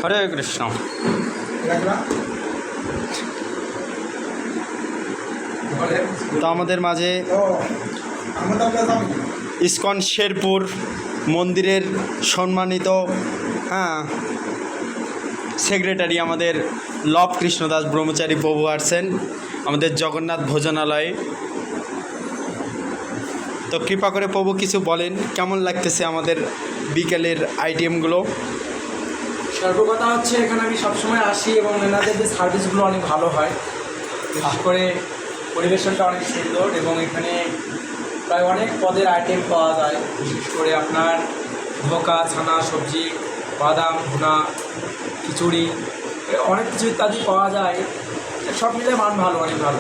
হরে কৃষ্ণ। তো আমাদের মাঝে ইসকন শেরপুর মন্দিরের সম্মানিত সেক্রেটারি আমাদের লব কৃষ্ণদাস ব্রহ্মচারী প্রভু আসছেন আমাদের জগন্নাথ ভোজনালয়ে। তো কৃপা করে প্রভু কিছু বলেন, কেমন লাগতেছে আমাদের বিকেলের আইটেমগুলো? সর্বকথা হচ্ছে এখানে আমি সবসময় আসি এবং এনাদের যে সার্ভিসগুলো অনেক ভালো হয়, বিশেষ করে পরিবেশনটা অনেক সুন্দর এবং এখানে প্রায় অনেক পদের আইটেম পাওয়া যায়। বিশেষ করে আপনার ধোকা, ছানা, সবজি, বাদাম, ভুনা, খিচুড়ি, অনেক কিছু ইত্যাদি পাওয়া যায়। সব মিলে মান ভালো, অনেক ভালো।